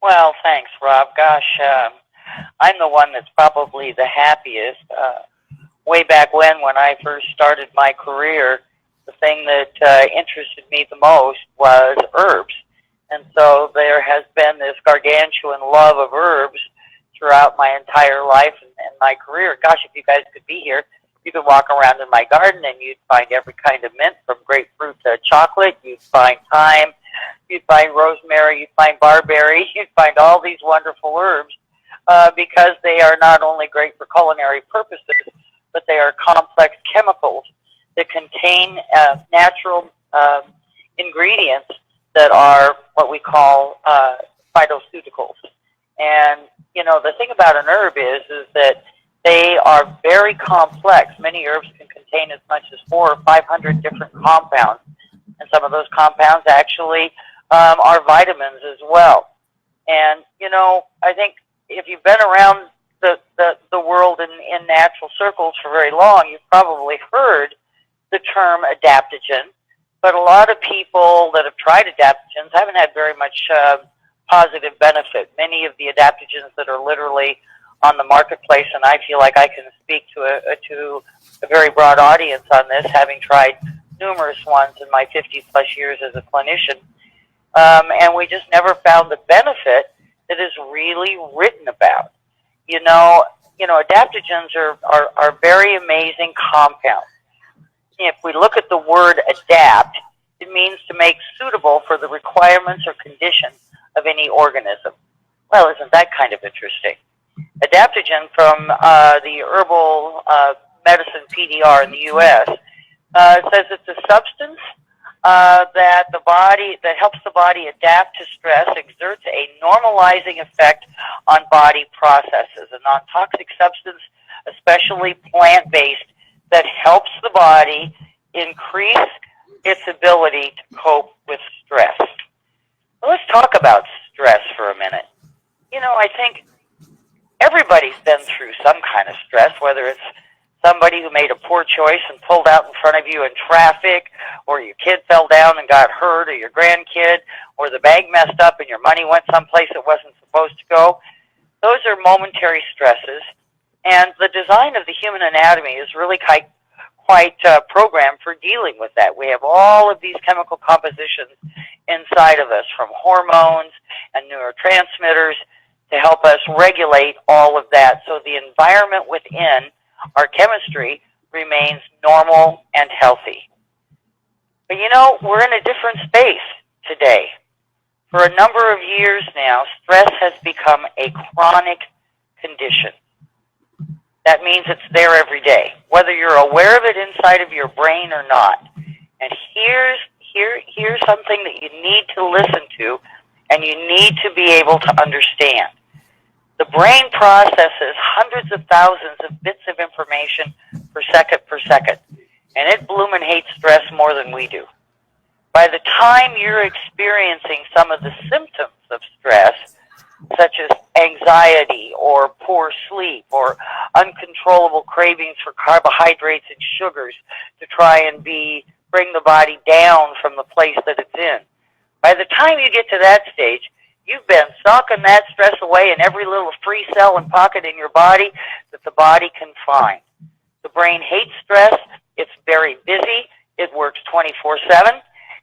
Well, thanks, Rob. Gosh, I'm the one that's probably the happiest. Way back when I first started my career, the thing that interested me the most was herbs. And so there has been this gargantuan love of herbs throughout my entire life and my career. Gosh, if you guys could be here, you could walk around in my garden and you'd find every kind of mint, from grapefruit to chocolate. You'd find thyme, you'd find rosemary, you'd find barberry, you'd find all these wonderful herbs because they are not only great for culinary purposes, but they are complex chemicals that contain natural ingredients that are what we call phytoceuticals. And, you know, the thing about an herb is that they are very complex. Many herbs can contain as much as 400 or 500 different compounds. And some of those compounds actually are vitamins as well. And, you know, I think if you've been around the world in natural circles for very long, you've probably heard the term adaptogen. But a lot of people that have tried adaptogens haven't had very much positive benefit. Many of the adaptogens that are literally on the marketplace, and I feel like I can speak to a very broad audience on this, having tried numerous ones in my 50-plus years as a clinician, and we just never found the benefit that is really written about. You know, adaptogens are very amazing compounds. If we look at the word adapt, it means to make suitable for the requirements or conditions of any organism. Well, isn't that kind of interesting? Adaptogen from the herbal medicine PDR in the U.S. Says it's a substance that helps the body adapt to stress, exerts a normalizing effect on body processes, a non-toxic substance, especially plant-based, that helps the body increase its ability to cope with stress. Well, let's talk about stress for a minute. You know, I think everybody's been through some kind of stress, whether it's somebody who made a poor choice and pulled out in front of you in traffic, or your kid fell down and got hurt, or your grandkid, or the bank messed up and your money went someplace it wasn't supposed to go. Those are momentary stresses, and the design of the human anatomy is really quite programmed for dealing with that. We have all of these chemical compositions inside of us, from hormones and neurotransmitters, to help us regulate all of that, so the environment within our chemistry remains normal and healthy. But you know, we're in a different space today. For a number of years now, stress has become a chronic condition. That means it's there every day, whether you're aware of it inside of your brain or not. And here's something that you need to listen to, and you need to be able to understand. The brain processes hundreds of thousands of bits of information per second, and it bloomin' hates stress more than we do. By the time you're experiencing some of the symptoms of stress, such as anxiety or poor sleep or uncontrollable cravings for carbohydrates and sugars to try and bring the body down from the place that it's in, by the time you get to that stage, you've been socking that stress away in every little free cell and pocket in your body that the body can find. The brain hates stress. It's very busy. It works 24/7.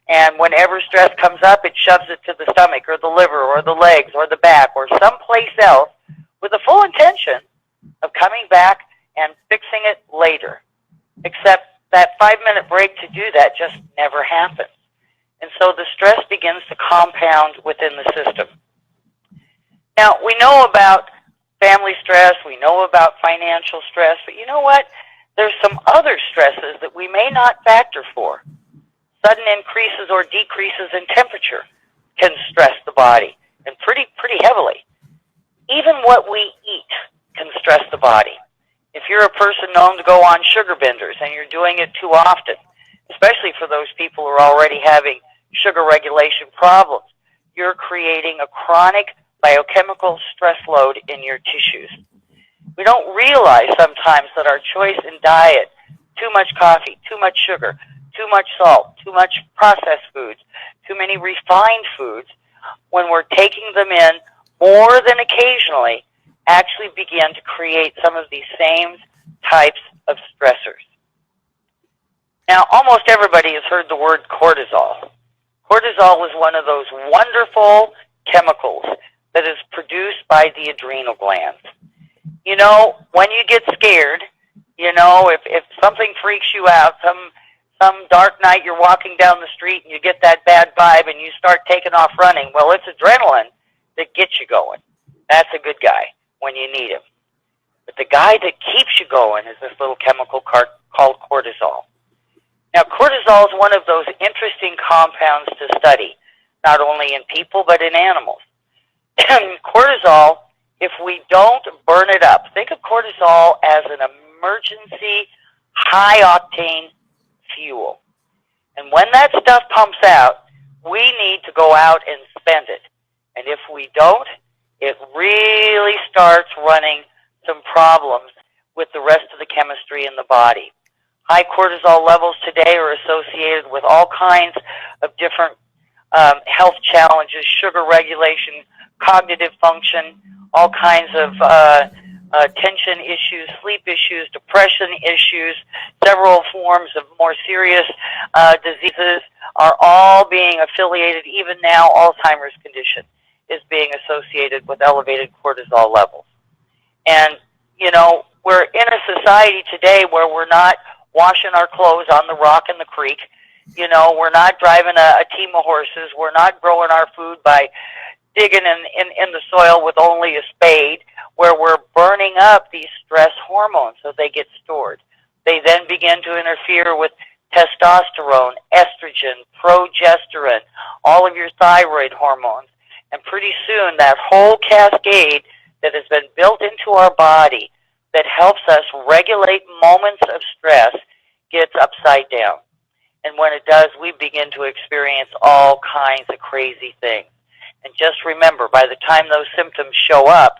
And whenever stress comes up, it shoves it to the stomach or the liver or the legs or the back or someplace else with the full intention of coming back and fixing it later. Except that 5-minute break to do that just never happens. And so the stress begins to compound within the system. Now, we know about family stress, we know about financial stress, but you know what? There's some other stresses that we may not factor for. Sudden increases or decreases in temperature can stress the body, and pretty heavily. Even what we eat can stress the body. If you're a person known to go on sugar benders and you're doing it too often, especially for those people who are already having sugar regulation problems, you're creating a chronic biochemical stress load in your tissues. We don't realize sometimes that our choice in diet, too much coffee, too much sugar, too much salt, too much processed foods, too many refined foods, when we're taking them in more than occasionally, actually begin to create some of these same types of stressors. Now, almost everybody has heard the word cortisol. Cortisol is one of those wonderful chemicals that is produced by the adrenal glands. You know, when you get scared, you know, if something freaks you out, some dark night you're walking down the street and you get that bad vibe and you start taking off running, well, it's adrenaline that gets you going. That's a good guy when you need him. But the guy that keeps you going is this little chemical called cortisol. Now, cortisol is one of those interesting compounds to study, not only in people but in animals. Cortisol, if we don't burn it up, think of cortisol as an emergency, high-octane fuel. And when that stuff pumps out, we need to go out and spend it. And if we don't, it really starts running some problems with the rest of the chemistry in the body. High cortisol levels today are associated with all kinds of different health challenges, sugar regulation, cognitive function, all kinds of tension issues, sleep issues, depression issues, several forms of more serious diseases are all being affiliated. Even now, Alzheimer's condition is being associated with elevated cortisol levels. And, you know, we're in a society today where we're not washing our clothes on the rock in the creek. You know, we're not driving a team of horses. We're not growing our food by digging in the soil with only a spade, where we're burning up these stress hormones so they get stored. They then begin to interfere with testosterone, estrogen, progesterone, all of your thyroid hormones. And pretty soon that whole cascade that has been built into our body that helps us regulate moments of stress gets upside down. And when it does, we begin to experience all kinds of crazy things. And just remember, by the time those symptoms show up,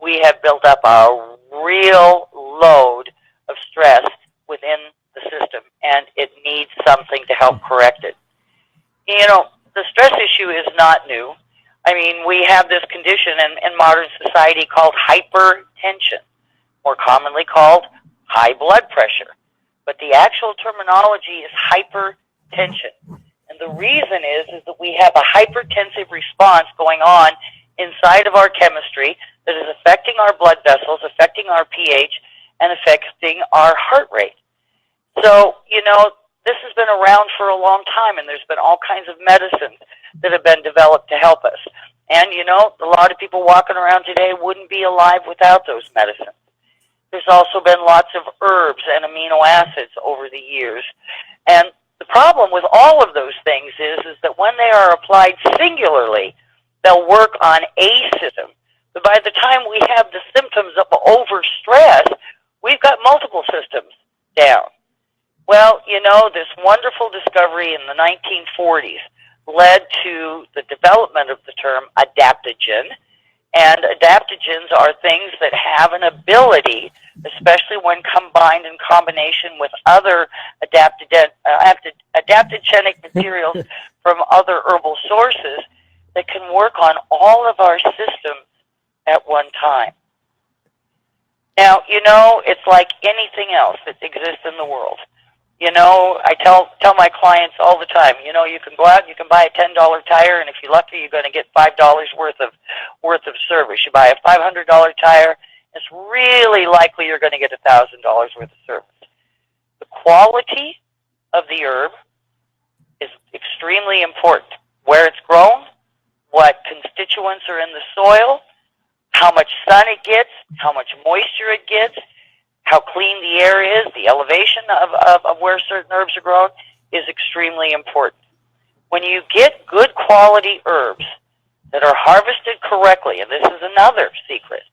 we have built up a real load of stress within the system, and it needs something to help correct it. You know, the stress issue is not new. I mean, we have this condition in modern society called hypertension, more commonly called high blood pressure. But the actual terminology is hypertension. And the reason is that we have a hypertensive response going on inside of our chemistry that is affecting our blood vessels, affecting our pH, and affecting our heart rate. So, you know, this has been around for a long time, and there's been all kinds of medicines that have been developed to help us. And, you know, a lot of people walking around today wouldn't be alive without those medicines. There's also been lots of herbs and amino acids over the years. And the problem with all of those things is that when they are applied singularly, they'll work on a system. But by the time we have the symptoms of overstress, we've got multiple systems down. Well, you know, this wonderful discovery in the 1940s led to the development of the term adaptogen. And adaptogens are things that have an ability, especially when combined in combination with other adaptogenic materials from other herbal sources, that can work on all of our systems at one time. Now, you know, it's like anything else that exists in the world. You know, I tell my clients all the time, you know, you can go out and you can buy a $10 tire, and if you're lucky, you're going to get $5 worth of service. You buy a $500 tire, it's really likely you're going to get $1,000 worth of service. The quality of the herb is extremely important. Where it's grown, what constituents are in the soil, how much sun it gets, how much moisture it gets, how clean the air is, the elevation of where certain herbs are grown is extremely important. When you get good quality herbs that are harvested correctly, and this is another secret,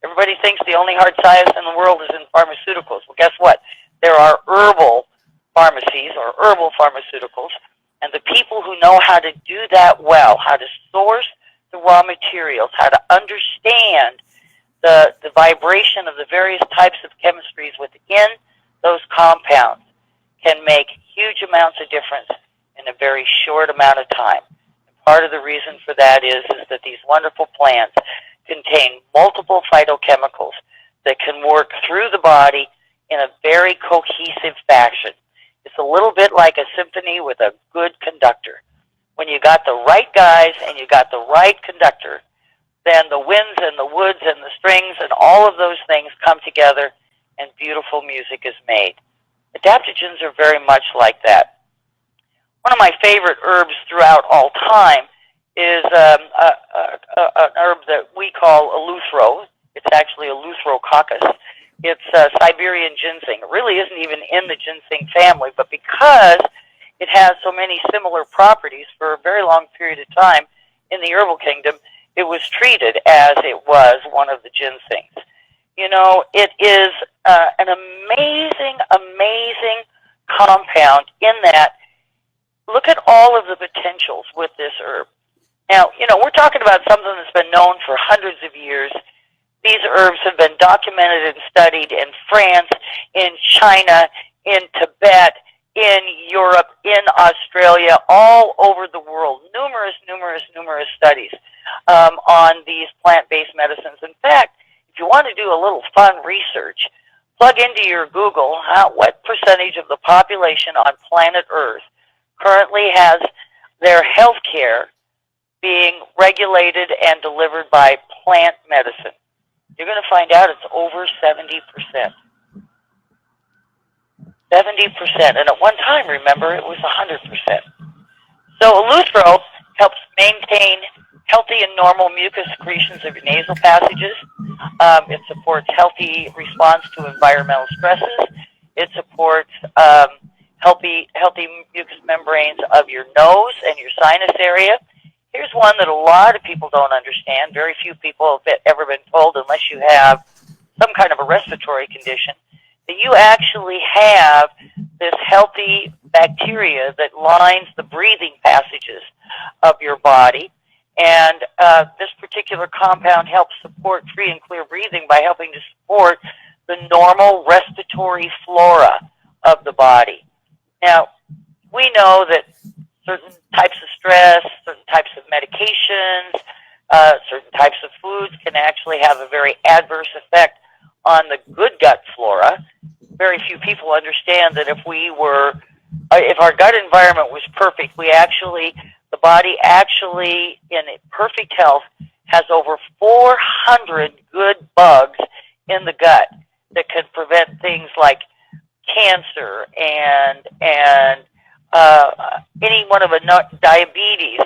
everybody thinks the only hard science in the world is in pharmaceuticals. Well, guess what? There are herbal pharmacies or herbal pharmaceuticals, and the people who know how to do that well, how to source the raw materials, how to understand the vibration of the various types of chemistries within those compounds, can make huge amounts of difference in a very short amount of time. And part of the reason for that is that these wonderful plants contain multiple phytochemicals that can work through the body in a very cohesive fashion. It's a little bit like a symphony with a good conductor. When you got the right guys and you got the right conductor, then the winds and the woods and the strings and all of those things come together and beautiful music is made. Adaptogens are very much like that. One of my favorite herbs throughout all time is an herb that we call eleuthero. It's actually Eleutherococcus. It's Siberian ginseng. It really isn't even in the ginseng family, but because it has so many similar properties for a very long period of time in the herbal kingdom, it was treated as it was one of the ginsengs. You know, it is an amazing, amazing compound in that, look at all of the potentials with this herb. Now, you know, we're talking about something that's been known for hundreds of years. These herbs have been documented and studied in France, in China, in Tibet, in Europe, in Australia, all over the world. Numerous studies on these plant-based medicines. In fact, if you want to do a little fun research, plug into your Google what percentage of the population on planet Earth currently has their health care being regulated and delivered by plant medicine. You're going to find out it's over 70%. 70%. And at one time, remember, it was 100%. So eleuthero helps maintain healthy and normal mucus secretions of your nasal passages. It supports healthy response to environmental stresses. It supports healthy mucous membranes of your nose and your sinus area. Here's one that a lot of people don't understand. Very few people have ever been told, unless you have some kind of a respiratory condition, that you actually have this healthy bacteria that lines the breathing passages of your body. And this particular compound helps support free and clear breathing by helping to support the normal respiratory flora of the body. Now, we know that certain types of stress, certain types of medications, certain types of foods can actually have a very adverse effect on the good gut flora. Very few people understand that if our gut environment was perfect, the body actually, in perfect health, has over 400 good bugs in the gut that could prevent things like cancer and any one of diabetes,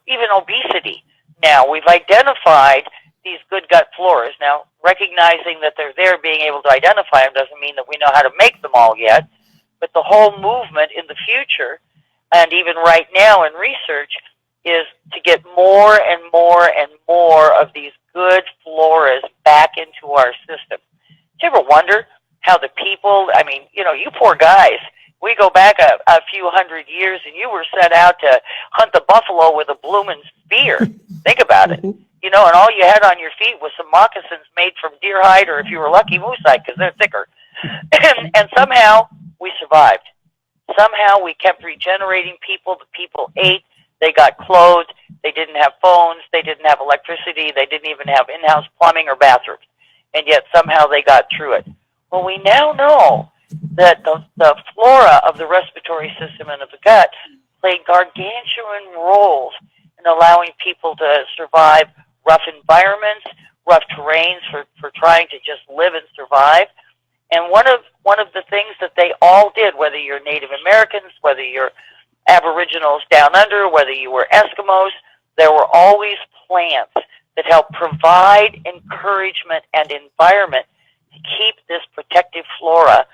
even obesity. Now, we've identified these good gut floras. Now, recognizing that they're there, being able to identify them doesn't mean that we know how to make them all yet, but the whole movement in the future, and even right now in research, is to get more and more and more of these good floras back into our system. Did you ever wonder how the people, I mean, you know, you poor guys, we go back a few hundred years and you were sent out to hunt the buffalo with a bloomin' spear. Think about it. You know, and all you had on your feet was some moccasins made from deer hide, or if you were lucky, moose hide, because they're thicker. And somehow we survived. Somehow we kept regenerating people. The people ate. They got clothed. They didn't have phones. They didn't have electricity. They didn't even have in-house plumbing or bathrooms. And yet somehow they got through it. Well, we now know that the flora of the respiratory system and of the gut play gargantuan roles in allowing people to survive rough environments, rough terrains for trying to just live and survive. And one of the things that they all did, whether you're Native Americans, whether you're Aboriginals down under, whether you were Eskimos, there were always plants that helped provide encouragement and environment to keep this protective flora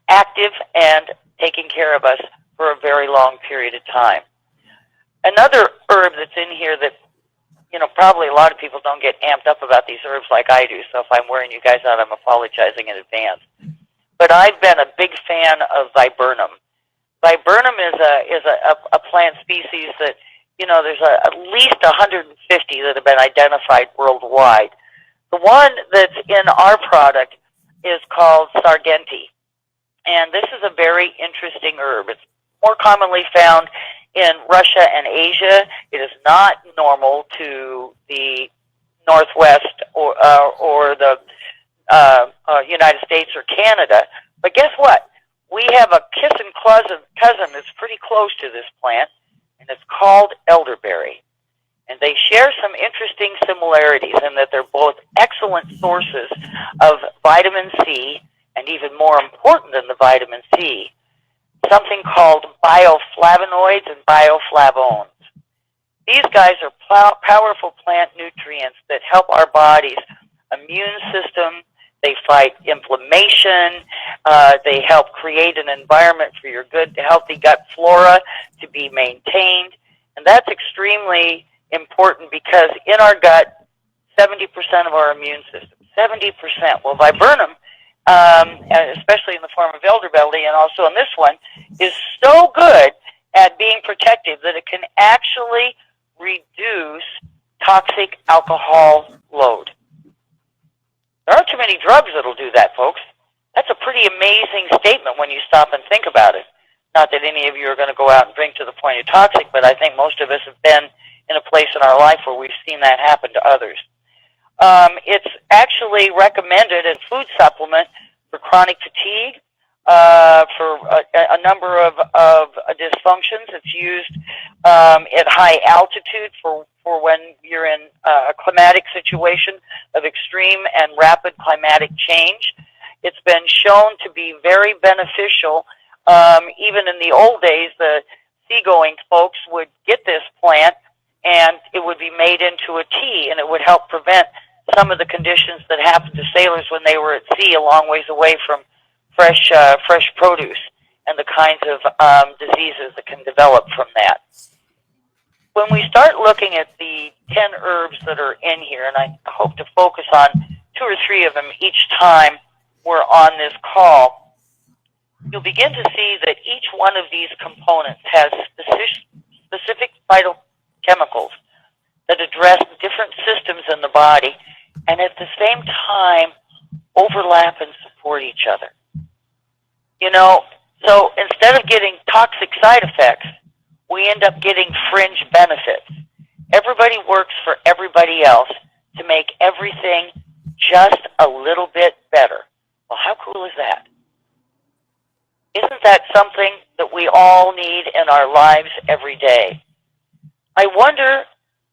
active and taking care of us for a very long period of time. Another herb that's in here that, you know, probably a lot of people don't get amped up about these herbs like I do, so if I'm wearing you guys out, I'm apologizing in advance. But I've been a big fan of viburnum. Viburnum is a plant species that, you know, there's at least 150 that have been identified worldwide. The one that's in our product is called sargenti, and this is a very interesting herb. It's more commonly found in Russia and Asia. It is not normal to the Northwest or the United States or Canada. But guess what? We have a kissing cousin that's pretty close to this plant, and it's called elderberry. And they share some interesting similarities in that they're both excellent sources of vitamin C, and even more important than the vitamin C, something called bioflavonoids and bioflavones. These guys are powerful plant nutrients that help our body's immune system. They fight inflammation. They help create an environment for your good, healthy gut flora to be maintained. And that's extremely important because in our gut, 70% of our immune system, 70%, well, viburnum, especially in the form of elderberry and also in this one, is so good at being protective that it can actually reduce toxic alcohol load. There aren't too many drugs that'll do that, folks. That's a pretty amazing statement when you stop and think about it. Not that any of you are going to go out and drink to the point of toxic, but I think most of us have been in a place in our life where we've seen that happen to others. It's actually recommended as food supplement for chronic fatigue, for a number of dysfunctions. It's used at high altitude for when you're in a climatic situation of extreme and rapid climatic change. It's been shown to be very beneficial. Even in the old days, the seagoing folks would get this plant and it would be made into a tea, and it would help prevent some of the conditions that happened to sailors when they were at sea a long ways away from fresh produce and the kinds of diseases that can develop from that. When we start looking at the 10 herbs that are in here, and I hope to focus on 2 or 3 of them each time we're on this call, you'll begin to see that each one of these components has specific phytochemicals that address different systems in the body and at the same time overlap and support each other. You know, so instead of getting toxic side effects, we end up getting fringe benefits. Everybody works for everybody else to make everything just a little bit better. Well, how cool is that? Isn't that something that we all need in our lives every day? I wonder,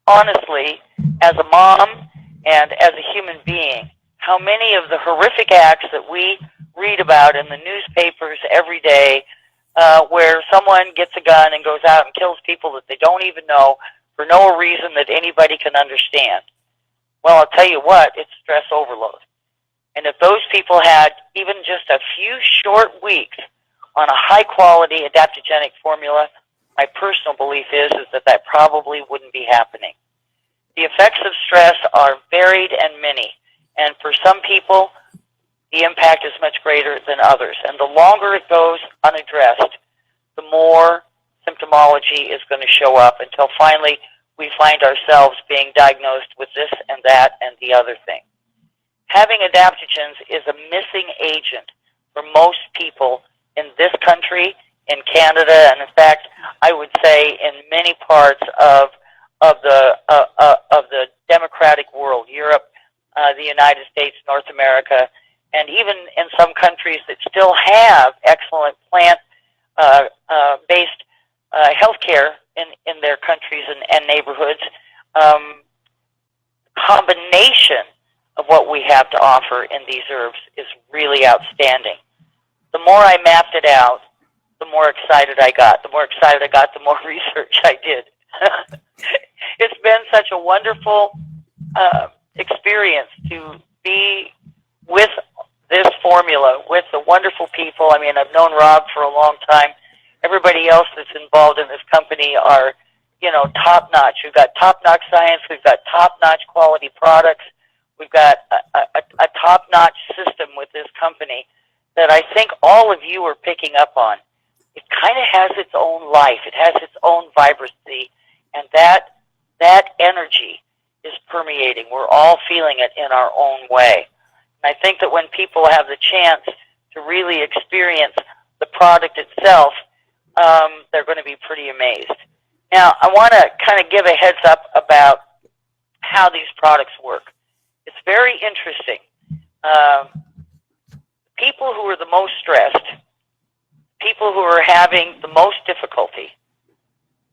honestly, as a mom and as a human being, how many of the horrific acts that we read about in the newspapers every day, where someone gets a gun and goes out and kills people that they don't even know for no reason that anybody can understand. Well, I'll tell you what, it's stress overload. And if those people had even just a few short weeks on a high-quality adaptogenic formula, my personal belief is that probably wouldn't be happening. The effects of stress are varied and many, and for some people, the impact is much greater than others. And the longer it goes unaddressed, the more symptomology is going to show up until finally we find ourselves being diagnosed with this and that and the other thing. Having adaptogens is a missing agent for most people in this country, in Canada, and in fact, I would say in many parts of the democratic world, Europe, the United States, North America, and even in some countries that still have excellent plant-based healthcare in their countries and neighborhoods. Combination of what we have to offer in these herbs is really outstanding. The more I mapped it out, the more excited I got. The more excited I got, the more research I did. It's been such a wonderful experience to be with this formula, with the wonderful people. I mean, I've known Rob for a long time. Everybody else that's involved in this company are, you know, top-notch. We've got top-notch science. We've got top-notch quality products. We've got a top-notch system with this company that I think all of you are picking up on. It kind of has its own life. It has its own vibrancy, and that energy is permeating. We're all feeling it in our own way. And I think that when people have the chance to really experience the product itself, they're going to be pretty amazed. Now, I want to kind of give a heads up about how these products work. It's very interesting. People who are the most stressed, people who are having the most difficulty,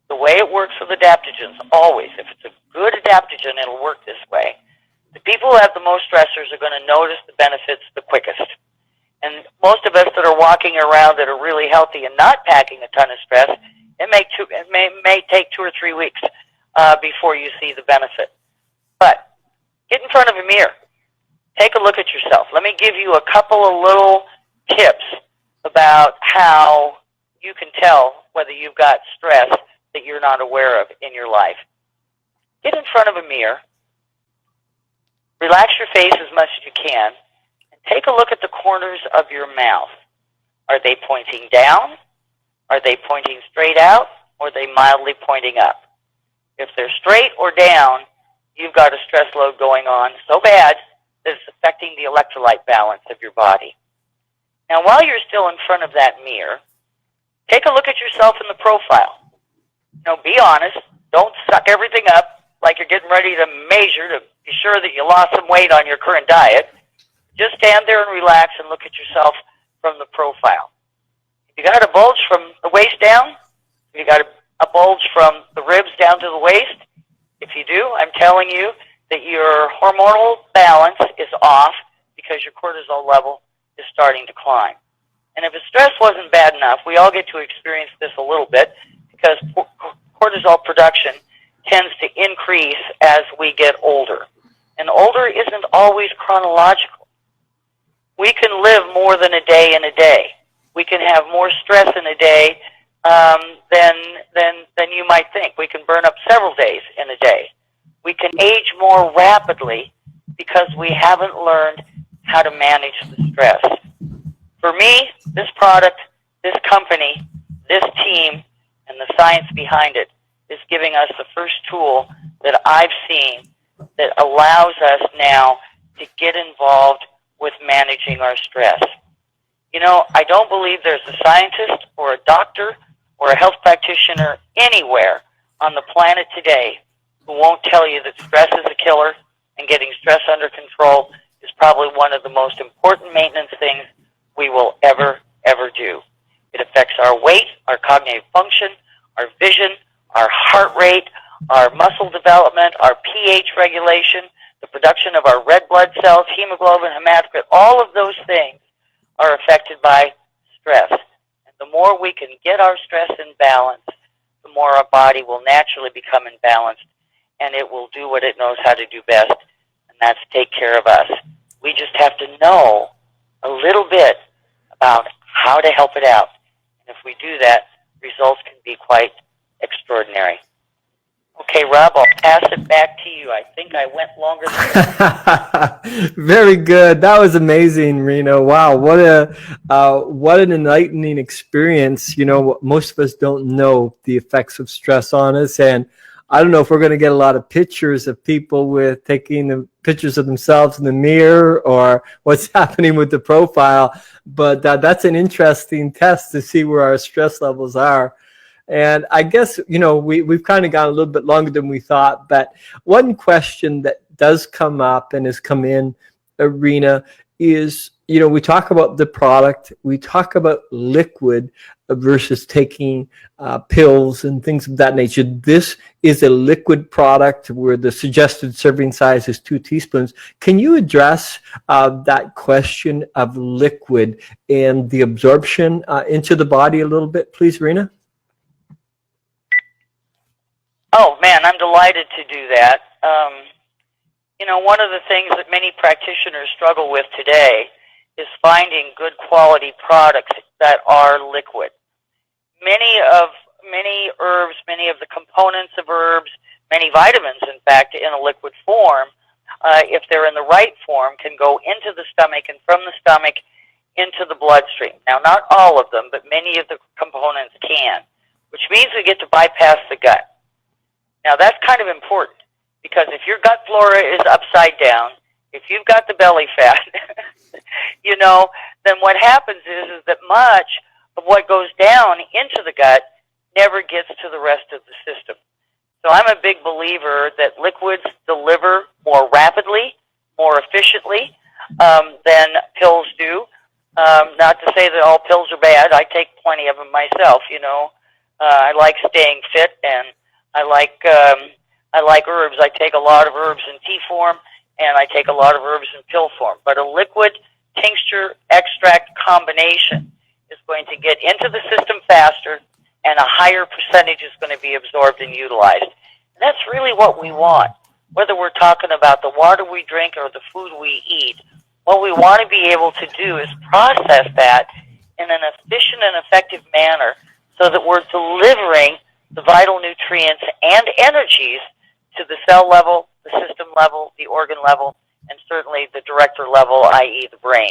the way it works with adaptogens, always, if it's a good adaptogen, it'll work this way. The people who have the most stressors are going to notice the benefits the quickest. And most of us that are walking around that are really healthy and not packing a ton of stress, it may take 2 or 3 weeks before you see the benefit. But get in front of a mirror. Take a look at yourself. Let me give you a couple of little tips about how you can tell whether you've got stress that you're not aware of in your life. Get in front of a mirror. Relax your face as much as you can. And take a look at the corners of your mouth. Are they pointing down? Are they pointing straight out? Or are they mildly pointing up? If they're straight or down, you've got a stress load going on so bad that it's affecting the electrolyte balance of your body. Now, while you're still in front of that mirror, take a look at yourself in the profile. Be honest. Don't suck everything up like you're getting ready to measure to be sure that you lost some weight on your current diet. Just stand there and relax and look at yourself from the profile. If you got a bulge from the waist down, if you got a bulge from the ribs down to the waist, if you do, I'm telling you that your hormonal balance is off because your cortisol level is starting to climb. And if the stress wasn't bad enough, we all get to experience this a little bit because cortisol production tends to increase as we get older. And older isn't always chronological. We can live more than a day in a day. We can have more stress in a day than you might think. We can burn up several days in a day. We can age more rapidly because we haven't learned how to manage the stress. For me, this product, this company, this team, and the science behind it is giving us the first tool that I've seen that allows us now to get involved with managing our stress. I don't believe there's a scientist or a doctor or a health practitioner anywhere on the planet today who won't tell you that stress is a killer and getting stress under control is probably one of the most important maintenance things we will ever do. It affects our weight, our cognitive function, our vision, our heart rate, our muscle development, our pH regulation, the production of our red blood cells, hemoglobin, hematocrit. All of those things are affected by stress. And the more we can get our stress in balance, the more our body will naturally become imbalanced, and it will do what it knows how to do best, and that's take care of us. We just have to know a little bit about how to help it out. And if we do that, results can be quite extraordinary. Okay, Rob, I'll pass it back to you. I think I went longer than that. Very good. That was amazing, Rena. Wow, what an enlightening experience. Most of us don't know the effects of stress on us, and I don't know if we're going to get a lot of pictures of people with taking the pictures of themselves in the mirror or what's happening with the profile, but that's an interesting test to see where our stress levels are. And I guess, we've kind of gone a little bit longer than we thought, but one question that does come up and has come in, Rena, is, we talk about the product, we talk about liquid versus taking pills and things of that nature. This is a liquid product where the suggested serving size is 2 teaspoons. Can you address that question of liquid and the absorption into the body a little bit, please, Rena? Oh, man, I'm delighted to do that. One of the things that many practitioners struggle with today is finding good quality products that are liquid. Many herbs, many of the components of herbs, many vitamins, in fact, in a liquid form, if they're in the right form, can go into the stomach and from the stomach into the bloodstream. Now, not all of them, but many of the components can, which means we get to bypass the gut. Now, that's kind of important because if your gut flora is upside down, if you've got the belly fat, then what happens is that much of what goes down into the gut never gets to the rest of the system. So I'm a big believer that liquids deliver more rapidly, more efficiently than pills do. Not to say that all pills are bad. I take plenty of them myself. I like staying fit, and I like herbs. I take a lot of herbs in tea form, and I take a lot of herbs in pill form. But a liquid tincture extract combination is going to get into the system faster, and a higher percentage is going to be absorbed and utilized. And that's really what we want. Whether we're talking about the water we drink or the food we eat, what we want to be able to do is process that in an efficient and effective manner so that we're delivering the vital nutrients and energies to the cell level, the system level, the organ level, and certainly the director level, i.e. the brain.